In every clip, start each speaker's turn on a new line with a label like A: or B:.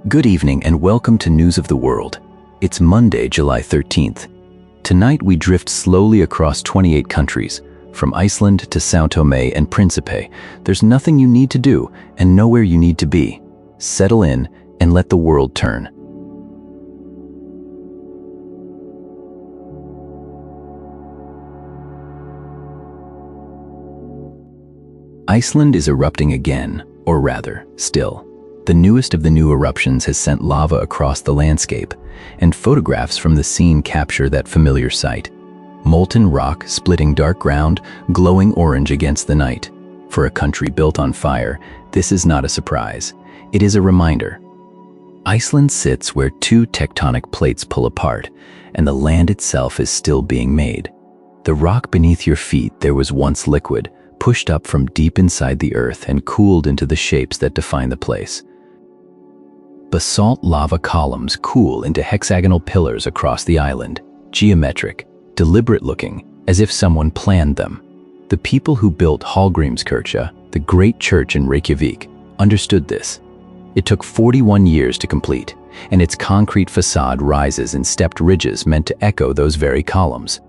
A: Good evening and welcome to News of the World. It's Monday, July 13th. Tonight we drift slowly across 28 countries, from Iceland to São Tomé and Príncipe. There's nothing you need to do and nowhere you need to be. Settle in and let the world turn. Iceland is erupting again, or rather, still. The newest of the new eruptions has sent lava across the landscape, and photographs from the scene capture that familiar sight. Molten rock splitting dark ground, glowing orange against the night. For a country built on fire, this is not a surprise. It is a reminder. Iceland sits where two tectonic plates pull apart, and the land itself is still being made. The rock beneath your feet there was once liquid, pushed up from deep inside the earth and cooled into the shapes that define the place. Basalt lava columns cool into hexagonal pillars across the island, geometric, deliberate-looking, as if someone planned them. The people who built Hallgrímskirkja, the great church in Reykjavik, understood this. It took 41 years to complete, and its concrete facade rises in stepped ridges meant to echo those very columns.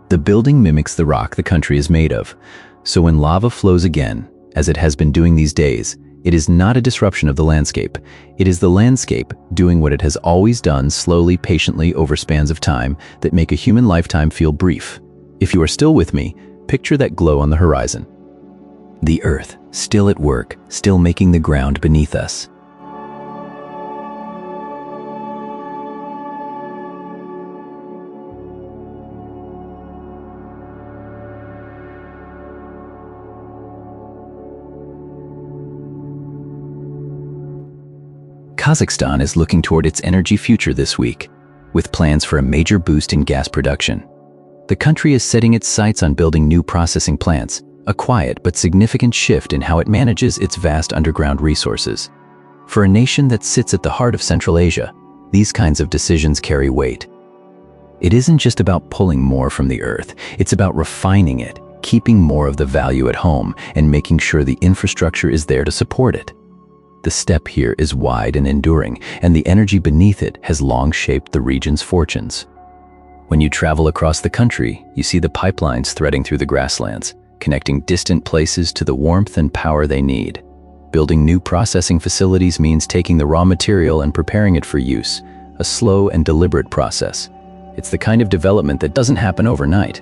A: The building mimics the rock the country is made of, so when lava flows again, as it has been doing these days, it is not a disruption of the landscape. It is the landscape doing what it has always done slowly, patiently over spans of time that make a human lifetime feel brief. If you are still with me, picture that glow on the horizon. The earth, still at work, still making the ground beneath us. Kazakhstan is looking toward its energy future this week, with plans for a major boost in gas production. The country is setting its sights on building new processing plants, a quiet but significant shift in how it manages its vast underground resources. For a nation that sits at the heart of Central Asia, these kinds of decisions carry weight. It isn't just about pulling more from the earth, it's about refining it, keeping more of the value at home, and making sure the infrastructure is there to support it. The step here is wide and enduring, and the energy beneath it has long shaped the region's fortunes. When you travel across the country, you see the pipelines threading through the grasslands, connecting distant places to the warmth and power they need. Building new processing facilities means taking the raw material and preparing it for use, a slow and deliberate process. It's the kind of development that doesn't happen overnight.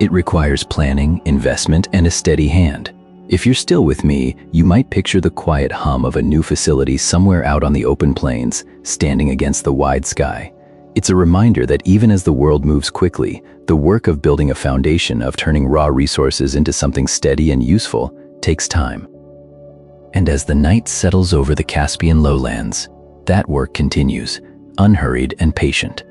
A: It requires planning, investment, and a steady hand. If you're still with me, you might picture the quiet hum of a new facility somewhere out on the open plains, standing against the wide sky. It's a reminder that even as the world moves quickly, the work of building a foundation, of turning raw resources into something steady and useful, takes time. And as the night settles over the Caspian lowlands, that work continues, unhurried and patient.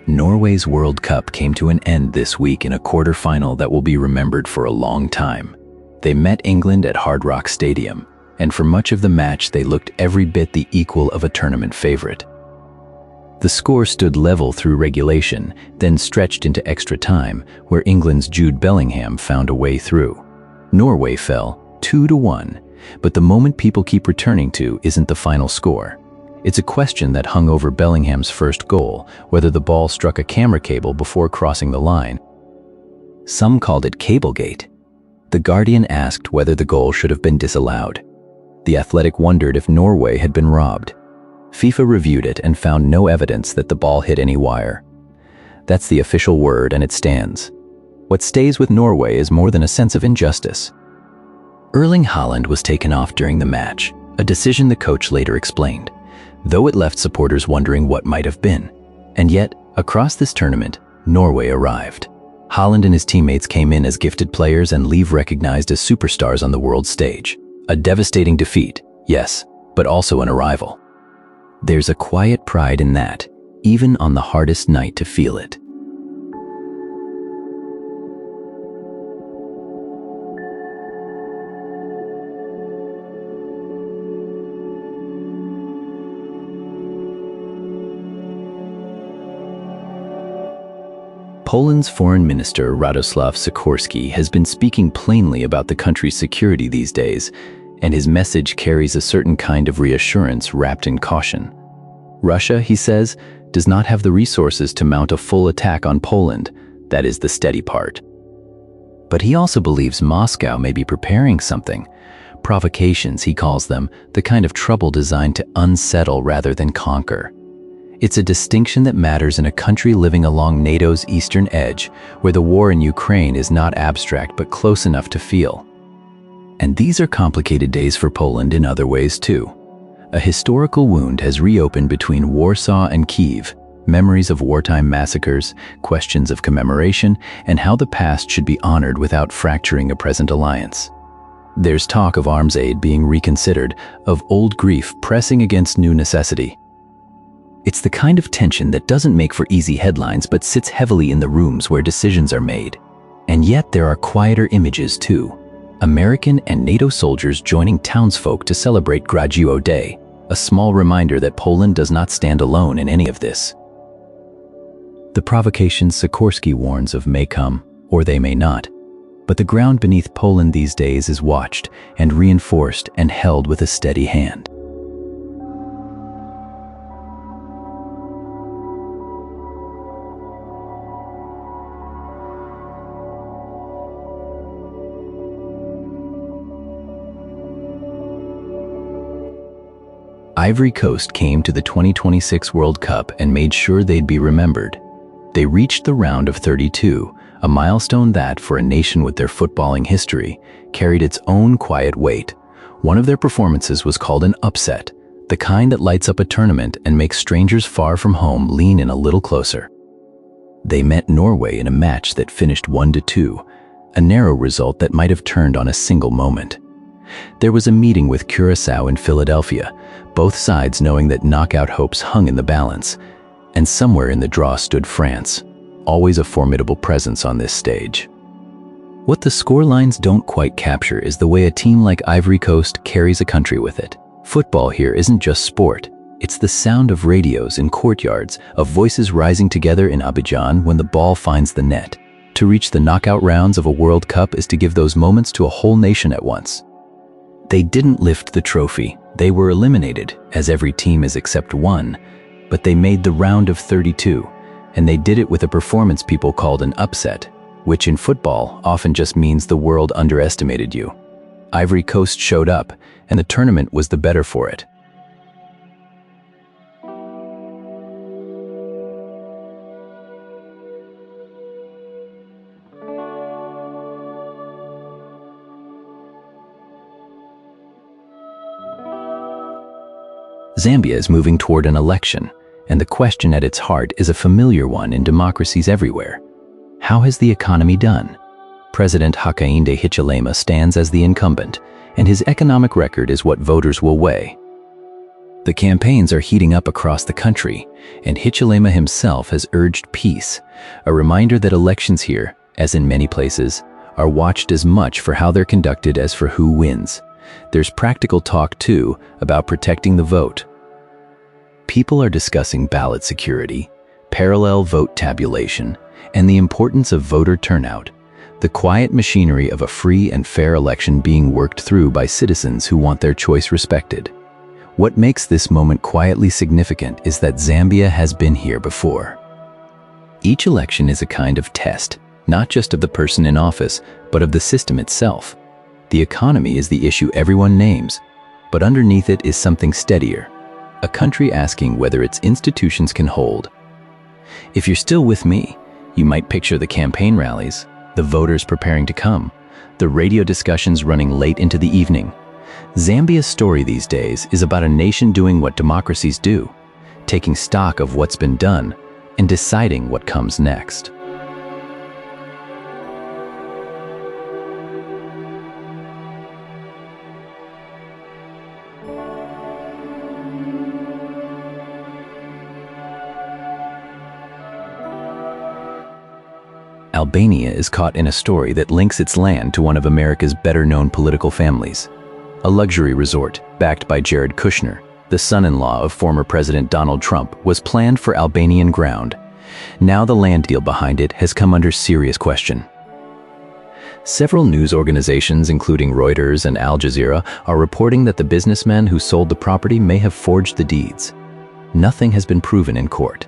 A: Norway's World Cup came to an end this week in a quarterfinal that will be remembered for a long time. They met England at Hard Rock Stadium, and for much of the match they looked every bit the equal of a tournament favorite. The score stood level through regulation, then stretched into extra time, where England's Jude Bellingham found a way through. Norway fell 2-1, but the moment people keep returning to isn't the final score. It's a question that hung over Bellingham's first goal, whether the ball struck a camera cable before crossing the line. Some called it Cablegate. The Guardian asked whether the goal should have been disallowed. The Athletic wondered if Norway had been robbed. FIFA reviewed it and found no evidence that the ball hit any wire. That's the official word, and it stands. What stays with Norway is more than a sense of injustice. Erling Haaland was taken off during the match, a decision the coach later explained, though it left supporters wondering what might have been. And yet, across this tournament, Norway arrived. Haaland and his teammates came in as gifted players and leave recognized as superstars on the world stage. A devastating defeat, yes, but also an arrival. There's a quiet pride in that, even on the hardest night to feel it. Poland's Foreign Minister Radosław Sikorski has been speaking plainly about the country's security these days, and his message carries a certain kind of reassurance wrapped in caution. Russia, he says, does not have the resources to mount a full attack on Poland. That is the steady part. But he also believes Moscow may be preparing something. Provocations, he calls them, the kind of trouble designed to unsettle rather than conquer. It's a distinction that matters in a country living along NATO's eastern edge, where the war in Ukraine is not abstract but close enough to feel. And these are complicated days for Poland in other ways too. A historical wound has reopened between Warsaw and Kyiv, memories of wartime massacres, questions of commemoration, and how the past should be honored without fracturing a present alliance. There's talk of arms aid being reconsidered, of old grief pressing against new necessity. It's the kind of tension that doesn't make for easy headlines but sits heavily in the rooms where decisions are made. And yet there are quieter images too. American and NATO soldiers joining townsfolk to celebrate Graduo Day, a small reminder that Poland does not stand alone in any of this. The provocations Sikorski warns of may come, or they may not. But the ground beneath Poland these days is watched and reinforced and held with a steady hand. Ivory Coast came to the 2026 World Cup and made sure they'd be remembered. They reached the round of 32, a milestone that, for a nation with their footballing history, carried its own quiet weight. One of their performances was called an upset, the kind that lights up a tournament and makes strangers far from home lean in a little closer. They met Norway in a match that finished 1-2, a narrow result that might have turned on a single moment. There was a meeting with Curaçao in Philadelphia, both sides knowing that knockout hopes hung in the balance, and somewhere in the draw stood France, always a formidable presence on this stage. What the scorelines don't quite capture is the way a team like Ivory Coast carries a country with it. Football here isn't just sport, it's the sound of radios in courtyards, of voices rising together in Abidjan when the ball finds the net. To reach the knockout rounds of a World Cup is to give those moments to a whole nation at once. They didn't lift the trophy, they were eliminated, as every team is except one, but they made the round of 32, and they did it with a performance people called an upset, which in football often just means the world underestimated you. Ivory Coast showed up, and the tournament was the better for it. Zambia is moving toward an election, and the question at its heart is a familiar one in democracies everywhere. How has the economy done? President Hakainde Hichilema stands as the incumbent, and his economic record is what voters will weigh. The campaigns are heating up across the country, and Hichilema himself has urged peace, a reminder that elections here, as in many places, are watched as much for how they're conducted as for who wins. There's practical talk, too, about protecting the vote. People are discussing ballot security, parallel vote tabulation, and the importance of voter turnout, the quiet machinery of a free and fair election being worked through by citizens who want their choice respected. What makes this moment quietly significant is that Zambia has been here before. Each election is a kind of test, not just of the person in office, but of the system itself. The economy is the issue everyone names, but underneath it is something steadier, a country asking whether its institutions can hold. If you're still with me, you might picture the campaign rallies, the voters preparing to come, the radio discussions running late into the evening. Zambia's story these days is about a nation doing what democracies do, taking stock of what's been done and deciding what comes next. Albania is caught in a story that links its land to one of America's better-known political families. A luxury resort, backed by Jared Kushner, the son-in-law of former President Donald Trump, was planned for Albanian ground, Now the land deal behind it has come under serious question. Several news organizations, including Reuters and Al Jazeera, are reporting that the businessmen who sold the property may have forged the deeds. Nothing has been proven in court.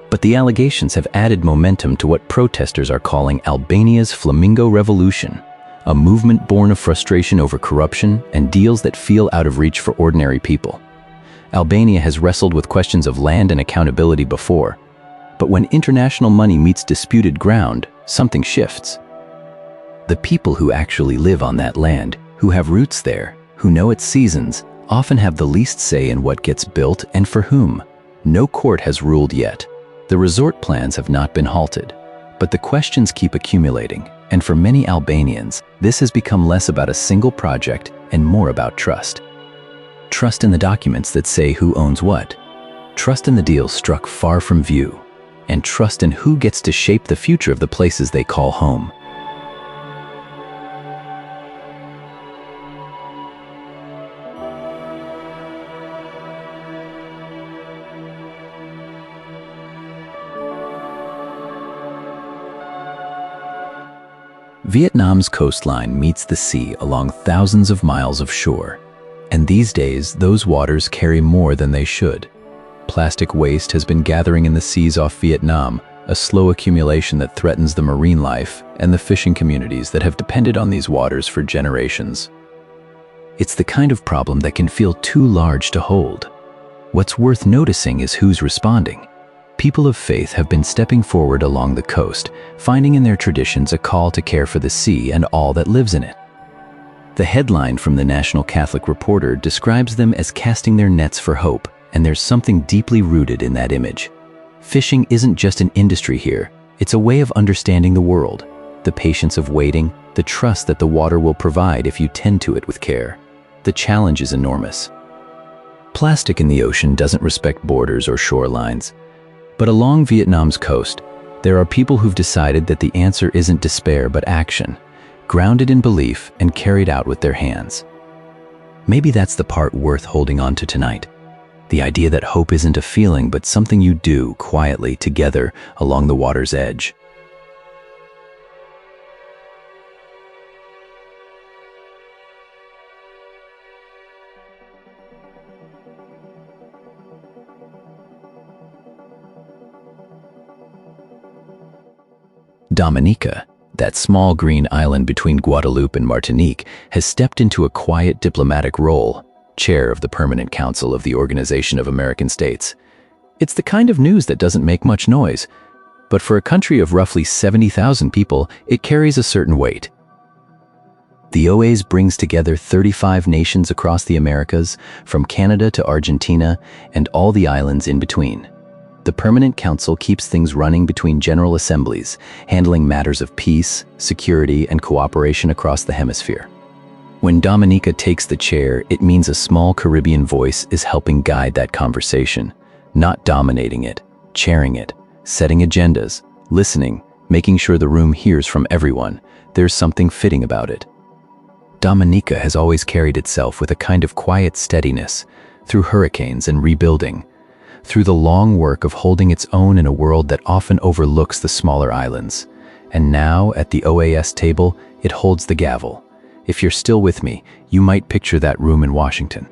A: But the allegations have added momentum to what protesters are calling Albania's Flamingo Revolution, a movement born of frustration over corruption and deals that feel out of reach for ordinary people. Albania has wrestled with questions of land and accountability before, but when international money meets disputed ground, something shifts. The people who actually live on that land, who have roots there, who know its seasons, often have the least say in what gets built and for whom. No court has ruled yet. The resort plans have not been halted, but the questions keep accumulating, and for many Albanians, this has become less about a single project and more about trust. Trust in the documents that say who owns what. Trust in the deals struck far from view, and trust in who gets to shape the future of the places they call home. Vietnam's coastline meets the sea along thousands of miles of shore, and these days those waters carry more than they should. Plastic waste has been gathering in the seas off Vietnam, a slow accumulation that threatens the marine life and the fishing communities that have depended on these waters for generations. It's the kind of problem that can feel too large to hold. What's worth noticing is who's responding. People of faith have been stepping forward along the coast, finding in their traditions a call to care for the sea and all that lives in it. The headline from the National Catholic Reporter describes them as casting their nets for hope, and there's something deeply rooted in that image. Fishing isn't just an industry here, it's a way of understanding the world, the patience of waiting, the trust that the water will provide if you tend to it with care. The challenge is enormous. Plastic in the ocean doesn't respect borders or shorelines. But along Vietnam's coast, there are people who've decided that the answer isn't despair but action, grounded in belief and carried out with their hands. Maybe that's the part worth holding on to tonight. The idea that hope isn't a feeling but something you do quietly together along the water's edge. Dominica, that small green island between Guadeloupe and Martinique, has stepped into a quiet diplomatic role, chair of the Permanent Council of the Organization of American States. It's the kind of news that doesn't make much noise, but for a country of roughly 70,000 people, it carries a certain weight. The OAS brings together 35 nations across the Americas, from Canada to Argentina, and all the islands in between. The Permanent Council keeps things running between general assemblies, handling matters of peace, security, and cooperation across the hemisphere. When Dominica takes the chair, it means a small Caribbean voice is helping guide that conversation, not dominating it, chairing it, setting agendas, listening, making sure the room hears from everyone. There's something fitting about it. Dominica has always carried itself with a kind of quiet steadiness, through hurricanes and rebuilding, through the long work of holding its own in a world that often overlooks the smaller islands. And now, at the OAS table, it holds the gavel. If you're still with me, you might picture that room in Washington.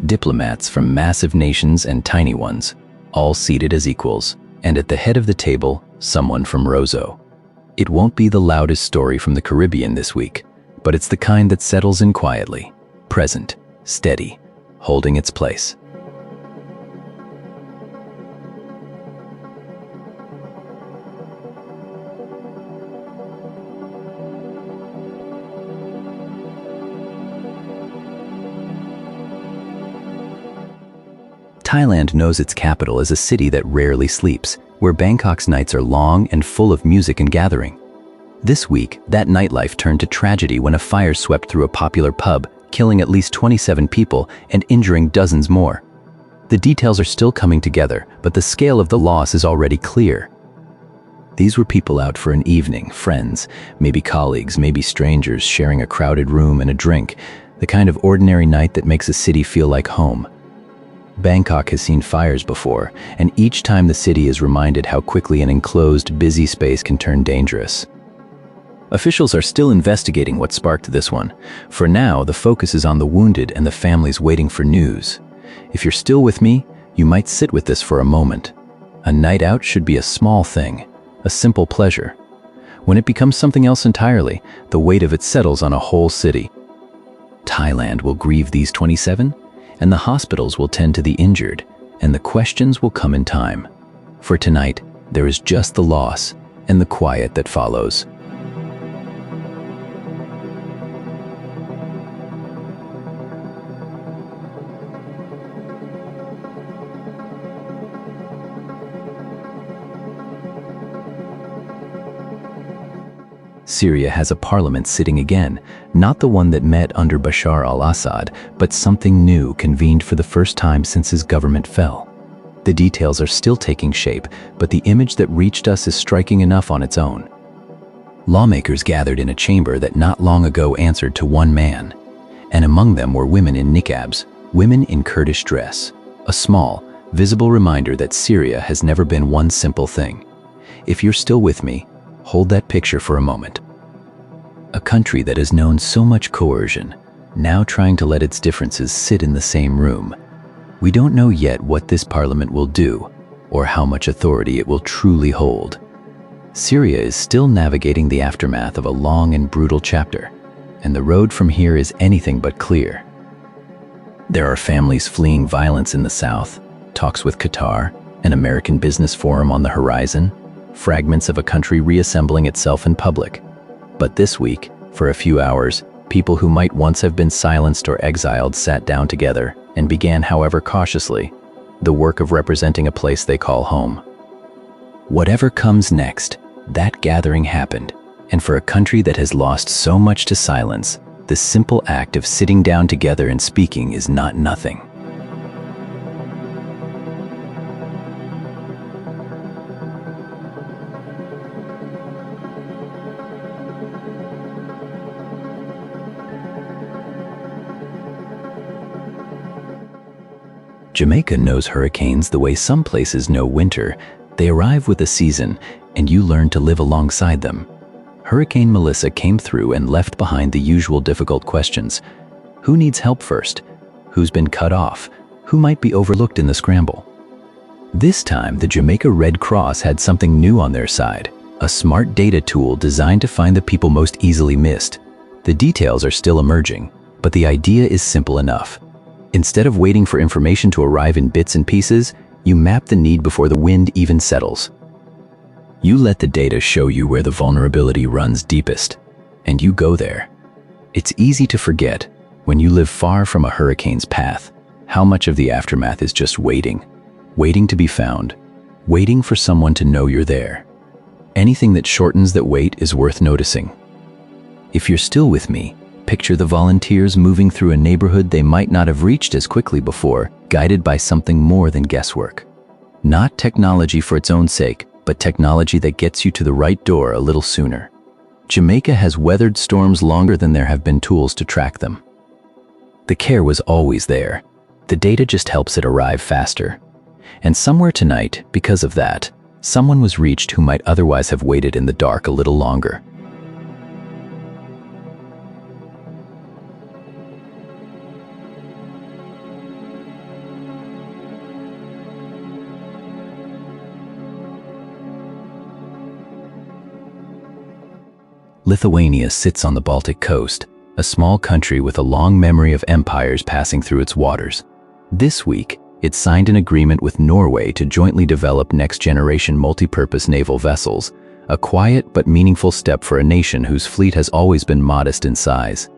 A: Diplomats from massive nations and tiny ones, all seated as equals, and at the head of the table, someone from Roseau. It won't be the loudest story from the Caribbean this week, but it's the kind that settles in quietly, present, steady, holding its place. Thailand knows its capital as a city that rarely sleeps, where Bangkok's nights are long and full of music and gathering. This week, that nightlife turned to tragedy when a fire swept through a popular pub, killing at least 27 people and injuring dozens more. The details are still coming together, but the scale of the loss is already clear. These were people out for an evening, friends, maybe colleagues, maybe strangers, sharing a crowded room and a drink, the kind of ordinary night that makes a city feel like home. Bangkok has seen fires before, and each time the city is reminded how quickly an enclosed, busy space can turn dangerous. Officials are still investigating what sparked this one. For now, the focus is on the wounded and the families waiting for news. If you're still with me, you might sit with this for a moment. A night out should be a small thing, a simple pleasure. When it becomes something else entirely, the weight of it settles on a whole city. Thailand will grieve these 27, and the hospitals will tend to the injured, and the questions will come in time. For tonight, there is just the loss and the quiet that follows. Syria has a parliament sitting again, not the one that met under Bashar al-Assad, but something new convened for the first time since his government fell. The details are still taking shape, but the image that reached us is striking enough on its own. Lawmakers gathered in a chamber that not long ago answered to one man, and among them were women in niqabs, women in Kurdish dress, a small, visible reminder that Syria has never been one simple thing. If you're still with me, hold that picture for a moment. A country that has known so much coercion, now trying to let its differences sit in the same room. We don't know yet what this parliament will do, or how much authority it will truly hold. Syria is still navigating the aftermath of a long and brutal chapter, and the road from here is anything but clear. There are families fleeing violence in the south, talks with Qatar, an American business forum on the horizon, fragments of a country reassembling itself in public. But this week, for a few hours, people who might once have been silenced or exiled sat down together and began, however cautiously, the work of representing a place they call home. Whatever comes next, that gathering happened, and for a country that has lost so much to silence, the simple act of sitting down together and speaking is not nothing. Jamaica knows hurricanes the way some places know winter. They arrive with a season, and you learn to live alongside them. Hurricane Melissa came through and left behind the usual difficult questions. Who needs help first? Who's been cut off? Who might be overlooked in the scramble? This time, the Jamaica Red Cross had something new on their side, a smart data tool designed to find the people most easily missed. The details are still emerging, but the idea is simple enough. Instead of waiting for information to arrive in bits and pieces, you map the need before the wind even settles. You let the data show you where the vulnerability runs deepest, and you go there. It's easy to forget, when you live far from a hurricane's path, how much of the aftermath is just waiting to be found, waiting for someone to know you're there. Anything that shortens that wait is worth noticing. If you're still with me, picture the volunteers moving through a neighborhood they might not have reached as quickly before, guided by something more than guesswork. Not technology for its own sake, but technology that gets you to the right door a little sooner. Jamaica has weathered storms longer than there have been tools to track them. The care was always there. The data just helps it arrive faster. And somewhere tonight, because of that, someone was reached who might otherwise have waited in the dark a little longer. Lithuania sits on the Baltic coast, a small country with a long memory of empires passing through its waters. This week, it signed an agreement with Norway to jointly develop next-generation multi-purpose naval vessels, a quiet but meaningful step for a nation whose fleet has always been modest in size.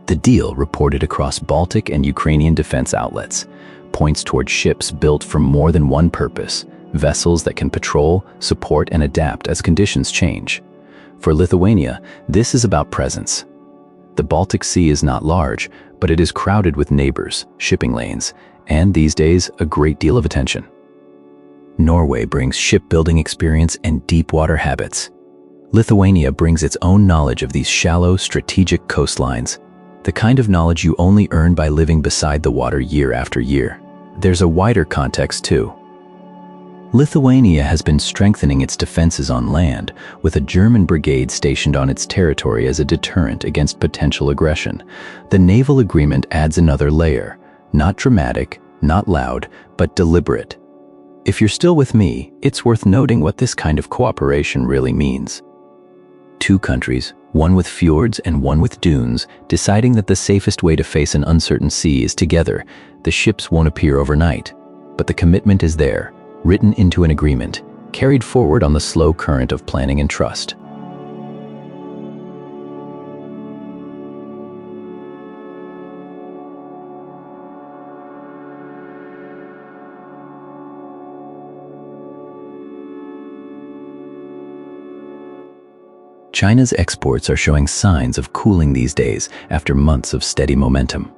A: The deal, reported across Baltic and Ukrainian defense outlets, points toward ships built for more than one purpose, vessels that can patrol, support, and adapt as conditions change. For Lithuania, this is about presence. The Baltic Sea is not large, but it is crowded with neighbors, shipping lanes, and these days, a great deal of attention. Norway brings shipbuilding experience and deep water habits. Lithuania brings its own knowledge of these shallow, strategic coastlines, the kind of knowledge you only earn by living beside the water year after year. there's a wider context too. Lithuania has been strengthening its defenses on land, with a German brigade stationed on its territory as a deterrent against potential aggression. The naval agreement adds another layer, not dramatic, not loud, but deliberate. If you're still with me, it's worth noting what this kind of cooperation really means. Two countries, one with fjords and one with dunes, deciding that the safest way to face an uncertain sea is together. The ships won't appear overnight, but the commitment is there, written into an agreement, carried forward on the slow current of planning and trust. China's exports are showing signs of cooling these days after months of steady momentum.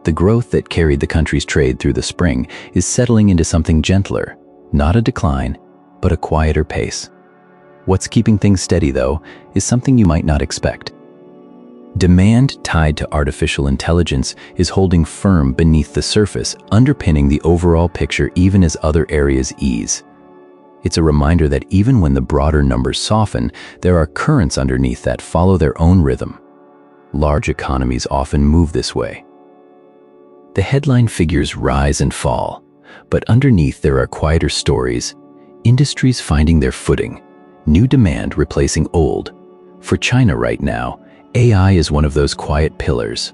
A: The growth that carried the country's trade through the spring is settling into something gentler, not a decline, but a quieter pace. What's keeping things steady, though, is something you might not expect. Demand tied to artificial intelligence is holding firm beneath the surface, underpinning the overall picture even as other areas ease. It's a reminder that even when the broader numbers soften, there are currents underneath that follow their own rhythm. Large economies often move this way. The headline figures rise and fall, but underneath there are quieter stories, industries finding their footing, new demand replacing old. For China right now, AI is one of those quiet pillars.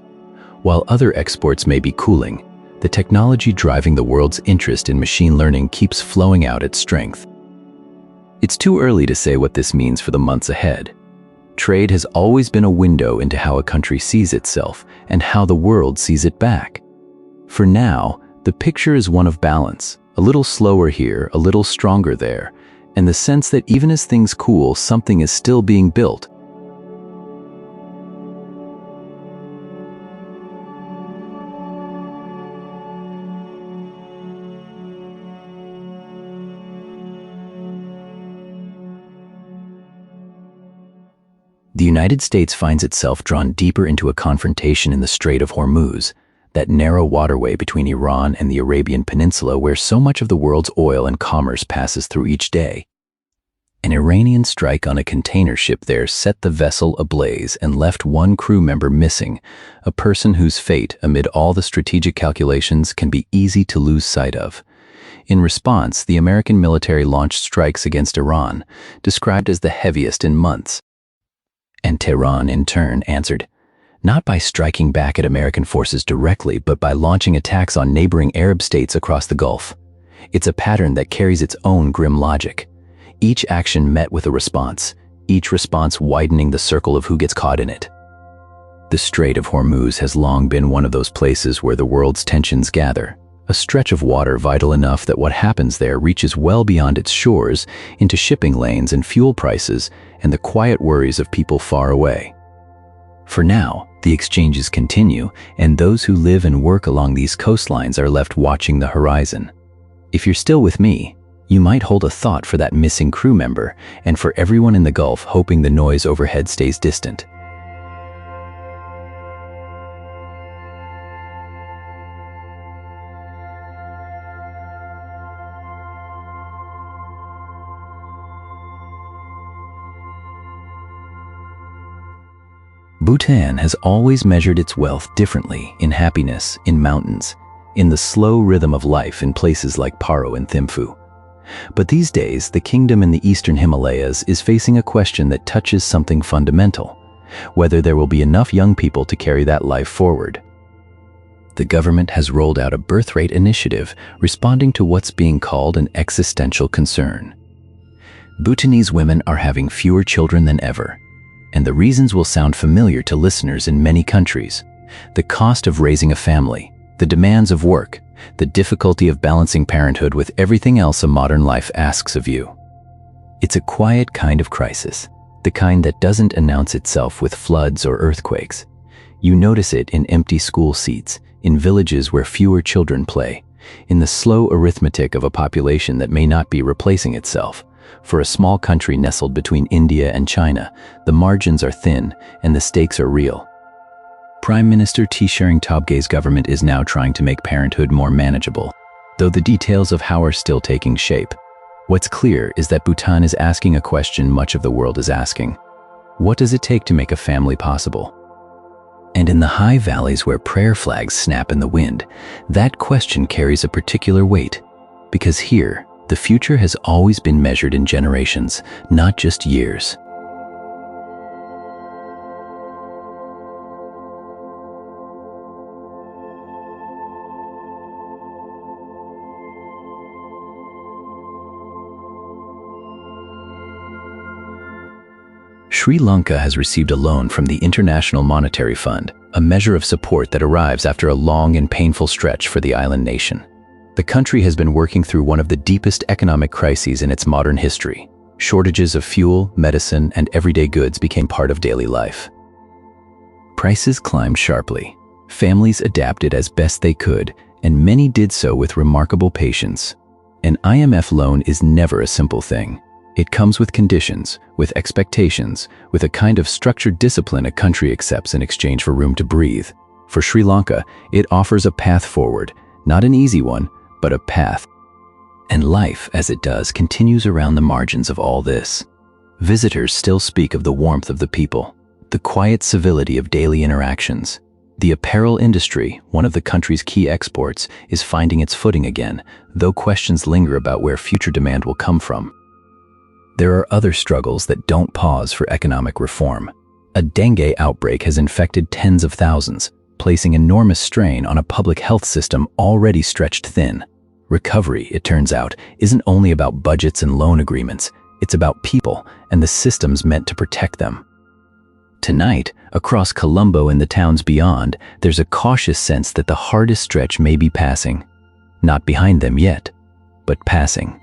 A: While other exports may be cooling, the technology driving the world's interest in machine learning keeps flowing out at strength. It's too early to say what this means for the months ahead. Trade has always been a window into how a country sees itself and how the world sees it back. For now, the picture is one of balance, a little slower here, a little stronger there, and the sense that even as things cool, something is still being built. The United States finds itself drawn deeper into a confrontation in the Strait of Hormuz, that narrow waterway between Iran and the Arabian Peninsula where so much of the world's oil and commerce passes through each day. An Iranian strike on a container ship there set the vessel ablaze and left one crew member missing, a person whose fate, amid all the strategic calculations, can be easy to lose sight of. In response, the American military launched strikes against Iran, described as the heaviest in months. And Tehran, in turn, answered, not by striking back at American forces directly, but by launching attacks on neighboring Arab states across the Gulf. It's a pattern that carries its own grim logic. Each action met with a response, each response widening the circle of who gets caught in it. The Strait of Hormuz has long been one of those places where the world's tensions gather, a stretch of water vital enough that what happens there reaches well beyond its shores into shipping lanes and fuel prices and the quiet worries of people far away. For now, the exchanges continue, and those who live and work along these coastlines are left watching the horizon. If you're still with me, you might hold a thought for that missing crew member and for everyone in the Gulf hoping the noise overhead stays distant. Bhutan has always measured its wealth differently, in happiness, in mountains, in the slow rhythm of life in places like Paro and Thimphu. But these days, the kingdom in the eastern Himalayas is facing a question that touches something fundamental: whether there will be enough young people to carry that life forward. The government has rolled out a birth rate initiative responding to what's being called an existential concern. Bhutanese women are having fewer children than ever, and the reasons will sound familiar to listeners in many countries. The cost of raising a family, the demands of work, the difficulty of balancing parenthood with everything else a modern life asks of you. It's a quiet kind of crisis, the kind that doesn't announce itself with floods or earthquakes. You notice it in empty school seats, in villages where fewer children play, in the slow arithmetic of a population that may not be replacing itself. For a small country nestled between India and China, the margins are thin and the stakes are real. Prime Minister Tshering Tobge's government is now trying to make parenthood more manageable. though the details of how are still taking shape. What's clear is that Bhutan is asking a question much of the world is asking. What does it take to make a family possible? And in the high valleys where prayer flags snap in the wind, that question carries a particular weight, because here, the future has always been measured in generations, not just years. Sri Lanka has received a loan from the International Monetary Fund, a measure of support that arrives after a long and painful stretch for the island nation. The country has been working through one of the deepest economic crises in its modern history. Shortages of fuel, medicine, and everyday goods became part of daily life. Prices climbed sharply. Families adapted as best they could, and many did so with remarkable patience. An IMF loan is never a simple thing. It comes with conditions, with expectations, with a kind of structured discipline a country accepts in exchange for room to breathe. For Sri Lanka, it offers a path forward, not an easy one, but a path. And life, as it does, continues around the margins of all this. Visitors still speak of the warmth of the people, the quiet civility of daily interactions. The apparel industry, one of the country's key exports, is finding its footing again, though questions linger about where future demand will come from. There are other struggles that don't pause for economic reform. A dengue outbreak has infected tens of thousands, placing enormous strain on a public health system already stretched thin. Recovery, it turns out, isn't only about budgets and loan agreements, it's about people and the systems meant to protect them. Tonight, across Colombo and the towns beyond, there's a cautious sense that the hardest stretch may be passing. Not behind them yet, but passing.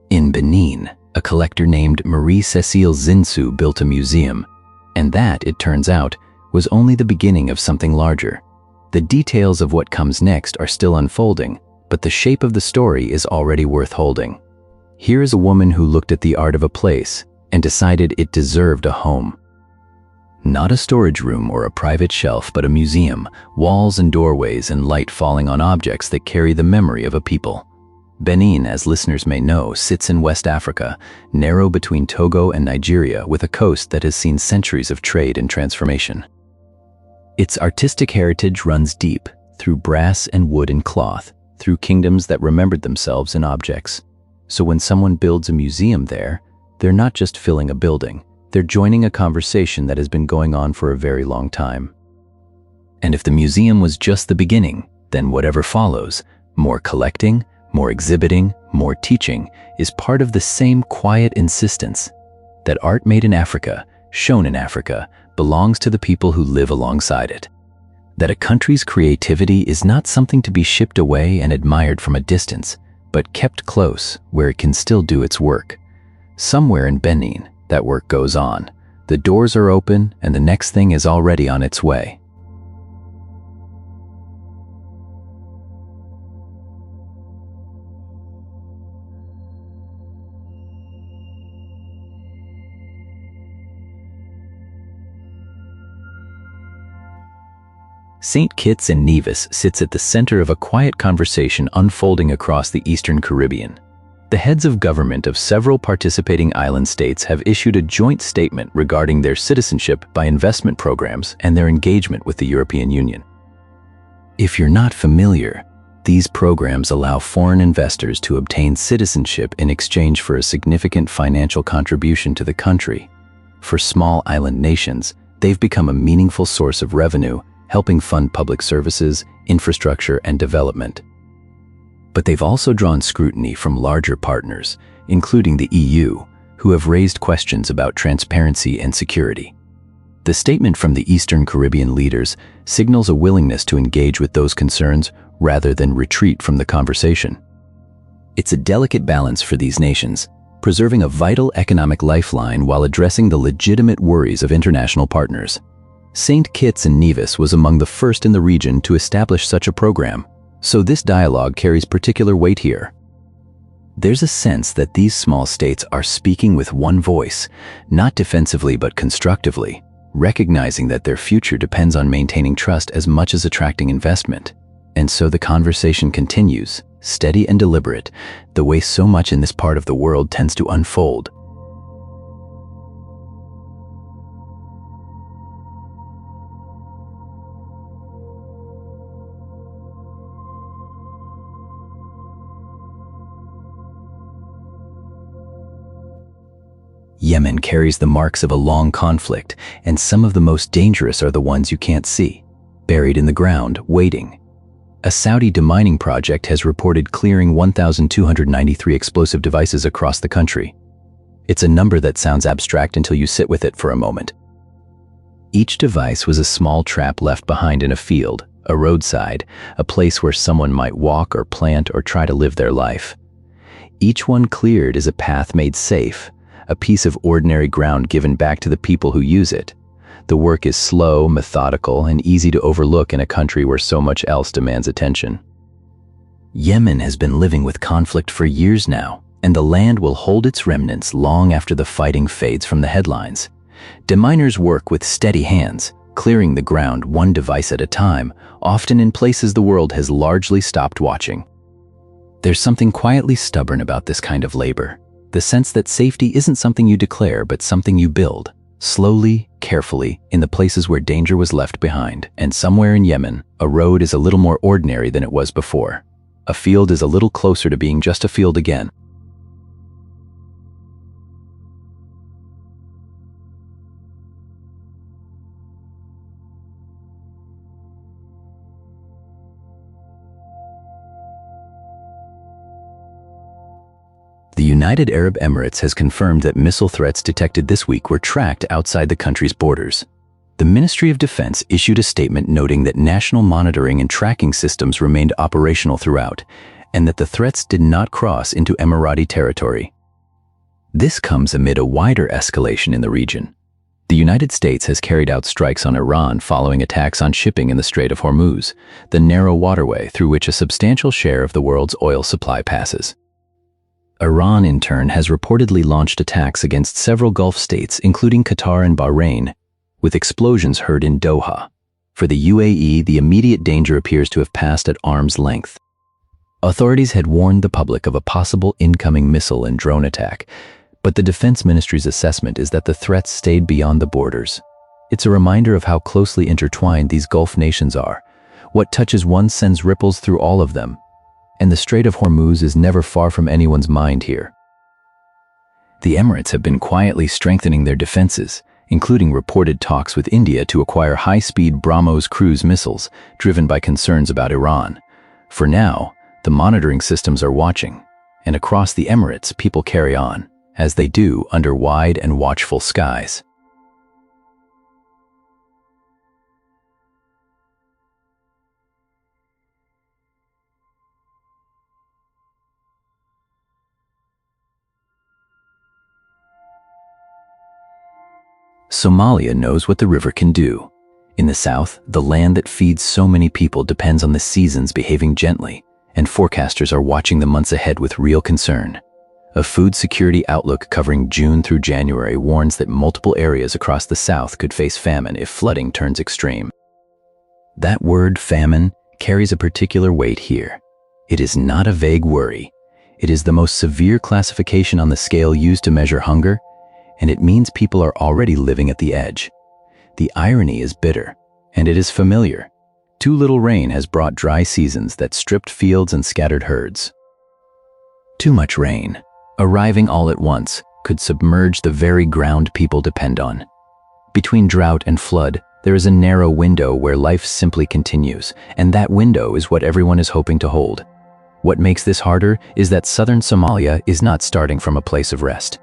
A: In Benin, a collector named Marie-Cécile Zinsou built a museum, and that, it turns out, was only the beginning of something larger. The details of what comes next are still unfolding, but the shape of the story is already worth holding. Here is a woman who looked at the art of a place and decided it deserved a home. Not a storage room or a private shelf, but a museum, walls and doorways and light falling on objects that carry the memory of a people. Benin, as listeners may know, sits in West Africa, narrow between Togo and Nigeria, with a coast that has seen centuries of trade and transformation. Its artistic heritage runs deep, through brass and wood and cloth, through kingdoms that remembered themselves in objects. So when someone builds a museum there, they're not just filling a building, they're joining a conversation that has been going on for a very long time. And if the museum was just the beginning, then whatever follows, more collecting, more exhibiting, more teaching, is part of the same quiet insistence that art made in Africa, shown in Africa, belongs to the people who live alongside it. That a country's creativity is not something to be shipped away and admired from a distance, but kept close where it can still do its work. Somewhere in Benin, that work goes on. The doors are open and the next thing is already on its way. St. Kitts and Nevis sits at the center of a quiet conversation unfolding across the Eastern Caribbean. The heads of government of several participating island states have issued a joint statement regarding their citizenship by investment programs and their engagement with the European Union. If you're not familiar, these programs allow foreign investors to obtain citizenship in exchange for a significant financial contribution to the country. For small island nations, they've become a meaningful source of revenue, helping fund public services, infrastructure, and development. But they've also drawn scrutiny from larger partners, including the EU, who have raised questions about transparency and security. The statement from the Eastern Caribbean leaders signals a willingness to engage with those concerns rather than retreat from the conversation. It's a delicate balance for these nations, preserving a vital economic lifeline while addressing the legitimate worries of international partners. St. Kitts and Nevis was among the first in the region to establish such a program, So this dialogue carries particular weight here. There's a sense that these small states are speaking with one voice, not defensively but constructively, recognizing that their future depends on maintaining trust as much as attracting investment. And so the conversation continues, steady and deliberate, the way so much in this part of the world tends to unfold. Yemen carries the marks of a long conflict, and some of the most dangerous are the ones you can't see, buried in the ground, waiting. A Saudi demining project has reported clearing 1,293 explosive devices across the country. It's a number that sounds abstract until you sit with it for a moment. Each device was a small trap left behind in a field, a roadside, a place where someone might walk or plant or try to live their life. Each one cleared is a path made safe, a piece of ordinary ground given back to the people who use it. The work is slow, methodical, and easy to overlook in a country where so much else demands attention. Yemen has been living with conflict for years now, and the land will hold its remnants long after the fighting fades from the headlines. Deminers work with steady hands, clearing the ground one device at a time, often in places the world has largely stopped watching. There's something quietly stubborn about this kind of labor. The sense that safety isn't something you declare, but something you build, slowly, carefully, in the places where danger was left behind. And somewhere in Yemen, a road is a little more ordinary than it was before. A field is a little closer to being just a field again. The United Arab Emirates has confirmed that missile threats detected this week were tracked outside the country's borders. The Ministry of Defense issued a statement noting that national monitoring and tracking systems remained operational throughout, and that the threats did not cross into Emirati territory. This comes amid a wider escalation in the region. The United States has carried out strikes on Iran following attacks on shipping in the Strait of Hormuz, the narrow waterway through which a substantial share of the world's oil supply passes. Iran, in turn, has reportedly launched attacks against several Gulf states, including Qatar and Bahrain, with explosions heard in Doha. For the UAE, the immediate danger appears to have passed at arm's length. Authorities had warned the public of a possible incoming missile and drone attack, but the Defense Ministry's assessment is that the threats stayed beyond the borders. It's a reminder of how closely intertwined these Gulf nations are. What touches one sends ripples through all of them. And the Strait of Hormuz is never far from anyone's mind here. The Emirates have been quietly strengthening their defenses, including reported talks with India to acquire high-speed BrahMos cruise missiles, driven by concerns about Iran. For now, the monitoring systems are watching, and across the Emirates, people carry on, as they do under wide and watchful skies. Somalia knows what the river can do. In the south, the land that feeds so many people depends on the seasons behaving gently, and forecasters are watching the months ahead with real concern. A food security outlook covering June through January warns that multiple areas across the south could face famine if flooding turns extreme. That word, famine, carries a particular weight here. It is not a vague worry. It is the most severe classification on the scale used to measure hunger, and it means people are already living at the edge. The irony is bitter, and it is familiar. Too little rain has brought dry seasons that stripped fields and scattered herds. Too much rain, arriving all at once, could submerge the very ground people depend on. Between drought and flood, there is a narrow window where life simply continues, and that window is what everyone is hoping to hold. What makes this harder is that southern Somalia is not starting from a place of rest.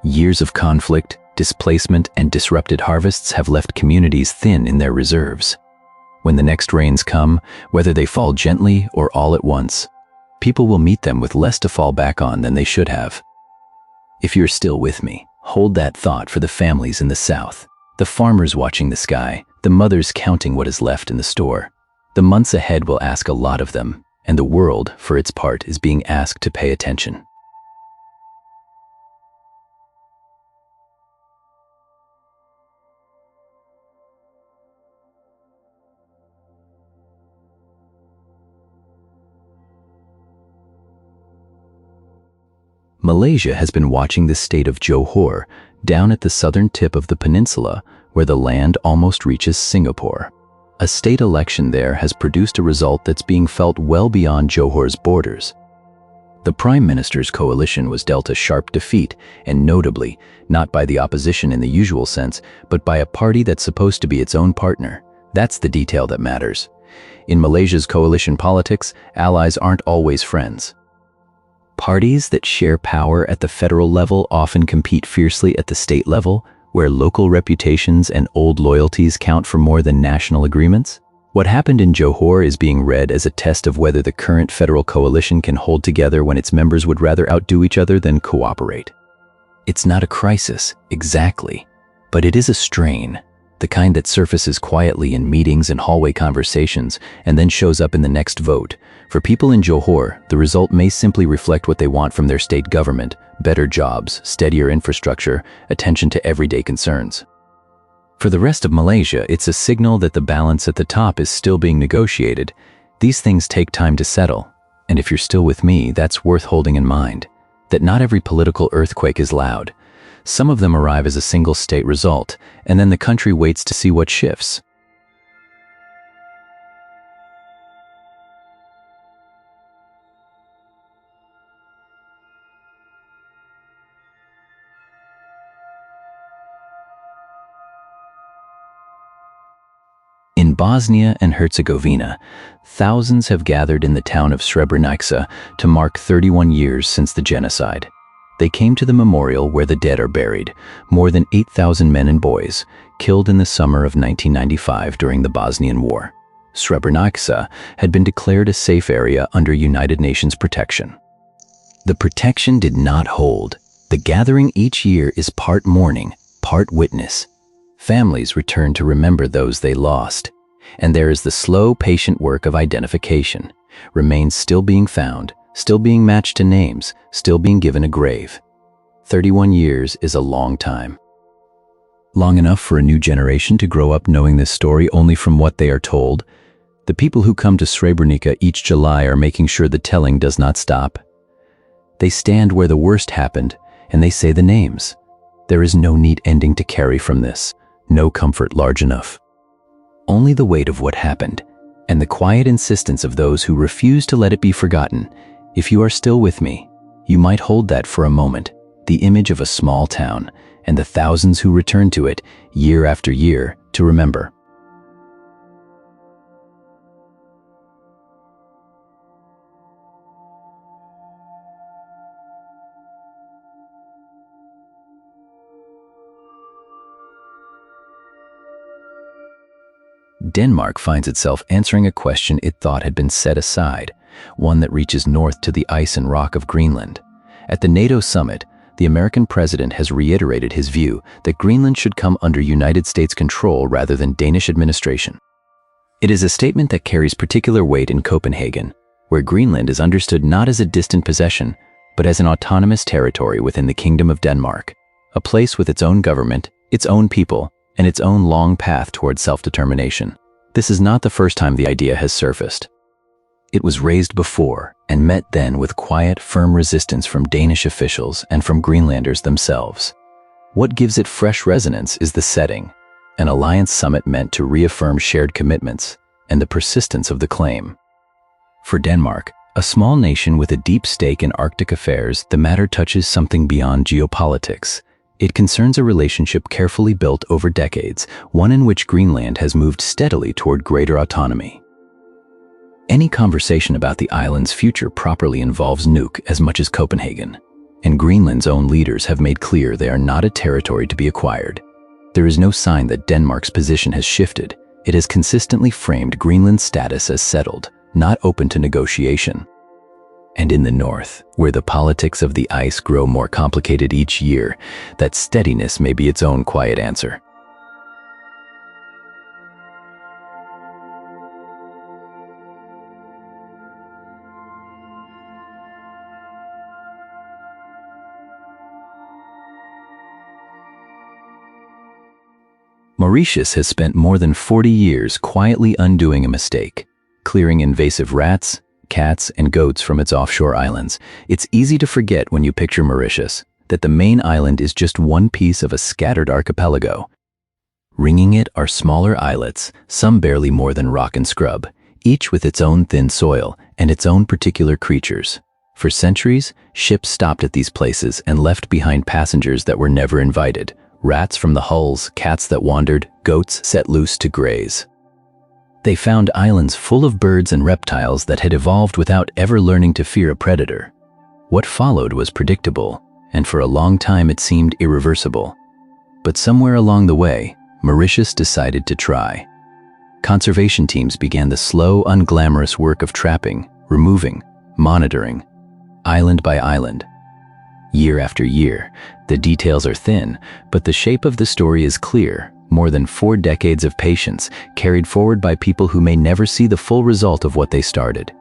A: Years of conflict, displacement, and disrupted harvests have left communities thin in their reserves. When the next rains come, whether they fall gently or all at once, people will meet them with less to fall back on than they should have. If you're still with me, hold that thought for the families in the south, the farmers watching the sky, the mothers counting what is left in the store. The months ahead will ask a lot of them, and the world, for its part, is being asked to pay attention. Malaysia has been watching the state of Johor, down at the southern tip of the peninsula, where the land almost reaches Singapore. A state election there has produced a result that's being felt well beyond Johor's borders. The Prime Minister's coalition was dealt a sharp defeat, and notably, not by the opposition in the usual sense, but by a party that's supposed to be its own partner. That's the detail that matters. In Malaysia's coalition politics, allies aren't always friends. Parties that share power at the federal level often compete fiercely at the state level, where local reputations and old loyalties count for more than national agreements. What happened in Johor is being read as a test of whether the current federal coalition can hold together when its members would rather outdo each other than cooperate. It's not a crisis, exactly, but it is a strain, the kind that surfaces quietly in meetings and hallway conversations and then shows up in the next vote. For people in Johor, the result may simply reflect what they want from their state government: better jobs, steadier infrastructure, attention to everyday concerns. For the rest of Malaysia, it's a signal that the balance at the top is still being negotiated. These things take time to settle, and if you're still with me, that's worth holding in mind, that not every political earthquake is loud. Some of them arrive as a single state result, and then the country waits to see what shifts. In Bosnia and Herzegovina, thousands have gathered in the town of Srebrenica to mark 31 years since the genocide. They came to the memorial where the dead are buried, more than 8,000 men and boys, killed in the summer of 1995 during the Bosnian War. Srebrenica had been declared a safe area under United Nations protection. The protection did not hold. The gathering each year is part mourning, part witness. Families return to remember those they lost. And there is the slow, patient work of identification. Remains still being found, still being matched to names, still being given a grave. 31 years is a long time. Long enough for a new generation to grow up knowing this story only from what they are told. The people who come to Srebrenica each July are making sure the telling does not stop. They stand where the worst happened, and they say the names. There is no neat ending to carry from this, no comfort large enough. Only the weight of what happened, and the quiet insistence of those who refuse to let it be forgotten. If you are still with me, you might hold that for a moment, the image of a small town, and the thousands who return to it, year after year, to remember. Denmark finds itself answering a question it thought had been set aside, one that reaches north to the ice and rock of Greenland. At the NATO summit, the American president has reiterated his view that Greenland should come under United States control rather than Danish administration. It is a statement that carries particular weight in Copenhagen, where Greenland is understood not as a distant possession, but as an autonomous territory within the Kingdom of Denmark, a place with its own government, its own people, and its own long path towards self-determination. This is not the first time the idea has surfaced. It was raised before and met then with quiet, firm resistance from Danish officials and from Greenlanders themselves. What gives it fresh resonance is the setting, an alliance summit meant to reaffirm shared commitments and the persistence of the claim. For Denmark, a small nation with a deep stake in Arctic affairs, the matter touches something beyond geopolitics. It concerns a relationship carefully built over decades, one in which Greenland has moved steadily toward greater autonomy. Any conversation about the island's future properly involves Nuuk as much as Copenhagen, and Greenland's own leaders have made clear they are not a territory to be acquired. There is no sign that Denmark's position has shifted. It has consistently framed Greenland's status as settled, not open to negotiation. And in the north, where the politics of the ice grow more complicated each year, that steadiness may be its own quiet answer. Mauritius has spent more than 40 years quietly undoing a mistake, clearing invasive rats, cats, and goats from its offshore islands. It's easy to forget when you picture Mauritius that the main island is just one piece of a scattered archipelago. Ringing it are smaller islets, some barely more than rock and scrub, each with its own thin soil and its own particular creatures. For centuries, ships stopped at these places and left behind passengers that were never invited. Rats from the hulls, cats that wandered, goats set loose to graze. They found islands full of birds and reptiles that had evolved without ever learning to fear a predator. What followed was predictable, and for a long time it seemed irreversible. But somewhere along the way, Mauritius decided to try. Conservation teams began the slow, unglamorous work of trapping, removing, monitoring, island by island. Year after year, the details are thin, but the shape of the story is clear. More than 4 decades of patience, carried forward by people who may never see the full result of what they started.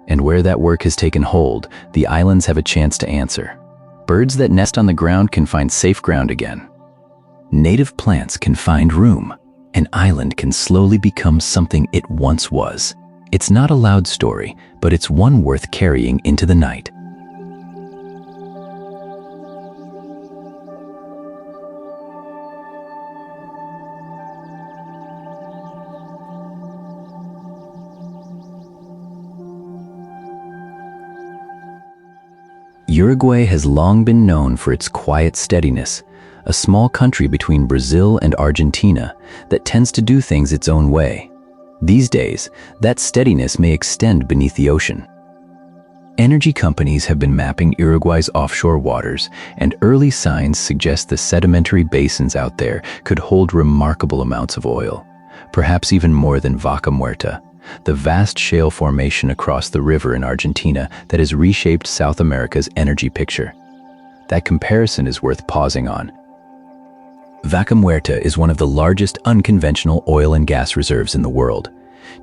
A: And where that work has taken hold, the islands have a chance to answer. Birds that nest on the ground can find safe ground again. Native plants can find room. An island can slowly become something it once was. It's not a loud story, but it's one worth carrying into the night. Uruguay has long been known for its quiet steadiness, a small country between Brazil and Argentina that tends to do things its own way. These days, that steadiness may extend beneath the ocean. Energy companies have been mapping Uruguay's offshore waters, and early signs suggest the sedimentary basins out there could hold remarkable amounts of oil, perhaps even more than Vaca Muerta, the vast shale formation across the river in Argentina that has reshaped South America's energy picture. That comparison is worth pausing on. Vaca Muerta is one of the largest unconventional oil and gas reserves in the world.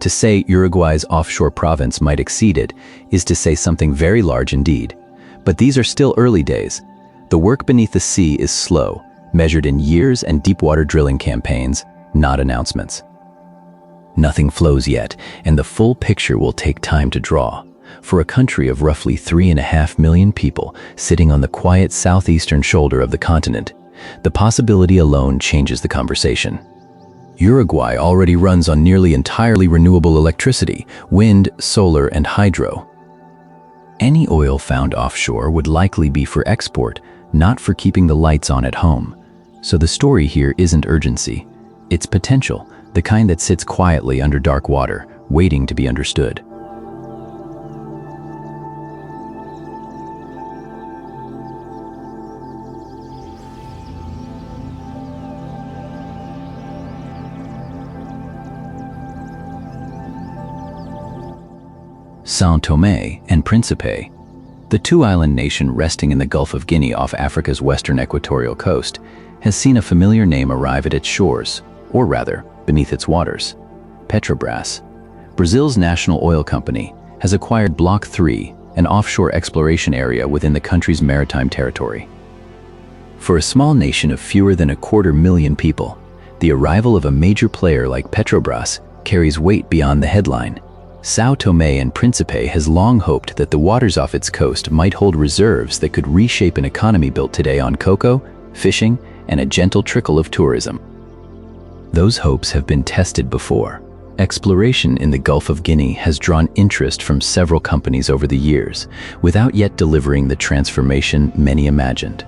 A: To say Uruguay's offshore province might exceed it is to say something very large indeed. But these are still early days. The work beneath the sea is slow, measured in years and deep-water drilling campaigns, not announcements. Nothing flows yet, and the full picture will take time to draw. For a country of roughly 3.5 million people sitting on the quiet southeastern shoulder of the continent, the possibility alone changes the conversation. Uruguay already runs on nearly entirely renewable electricity, wind, solar, and hydro. Any oil found offshore would likely be for export, not for keeping the lights on at home. So the story here isn't urgency, it's potential, the kind that sits quietly under dark water, waiting to be understood. São Tomé and Príncipe, the two-island nation resting in the Gulf of Guinea off Africa's western equatorial coast, has seen a familiar name arrive at its shores, or rather, beneath its waters. Petrobras, Brazil's national oil company, has acquired Block 3, an offshore exploration area within the country's maritime territory. For a small nation of fewer than 250,000 people, the arrival of a major player like Petrobras carries weight beyond the headline. São Tomé and Príncipe has long hoped that the waters off its coast might hold reserves that could reshape an economy built today on cocoa, fishing, and a gentle trickle of tourism. Those hopes have been tested before. Exploration in the Gulf of Guinea has drawn interest from several companies over the years, without yet delivering the transformation many imagined.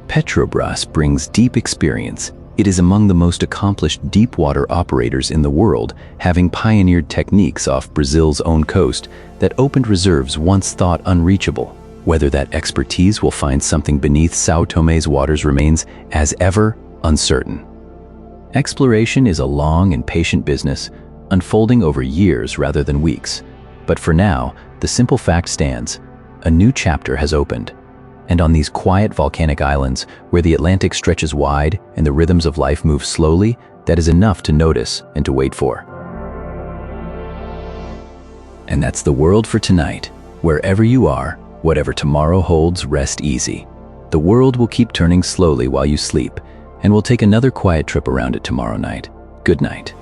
A: Petrobras brings deep experience. It is among the most accomplished deep-water operators in the world, having pioneered techniques off Brazil's own coast that opened reserves once thought unreachable. Whether that expertise will find something beneath São Tomé's waters remains, as ever, uncertain. Exploration is a long and patient business, unfolding over years rather than weeks. But for now, the simple fact stands: a new chapter has opened. And on these quiet volcanic islands, where the Atlantic stretches wide and the rhythms of life move slowly, that is enough to notice and to wait for. And that's the world for tonight. Wherever you are, whatever tomorrow holds, rest easy. The world will keep turning slowly while you sleep, and we'll take another quiet trip around it tomorrow night. Good night.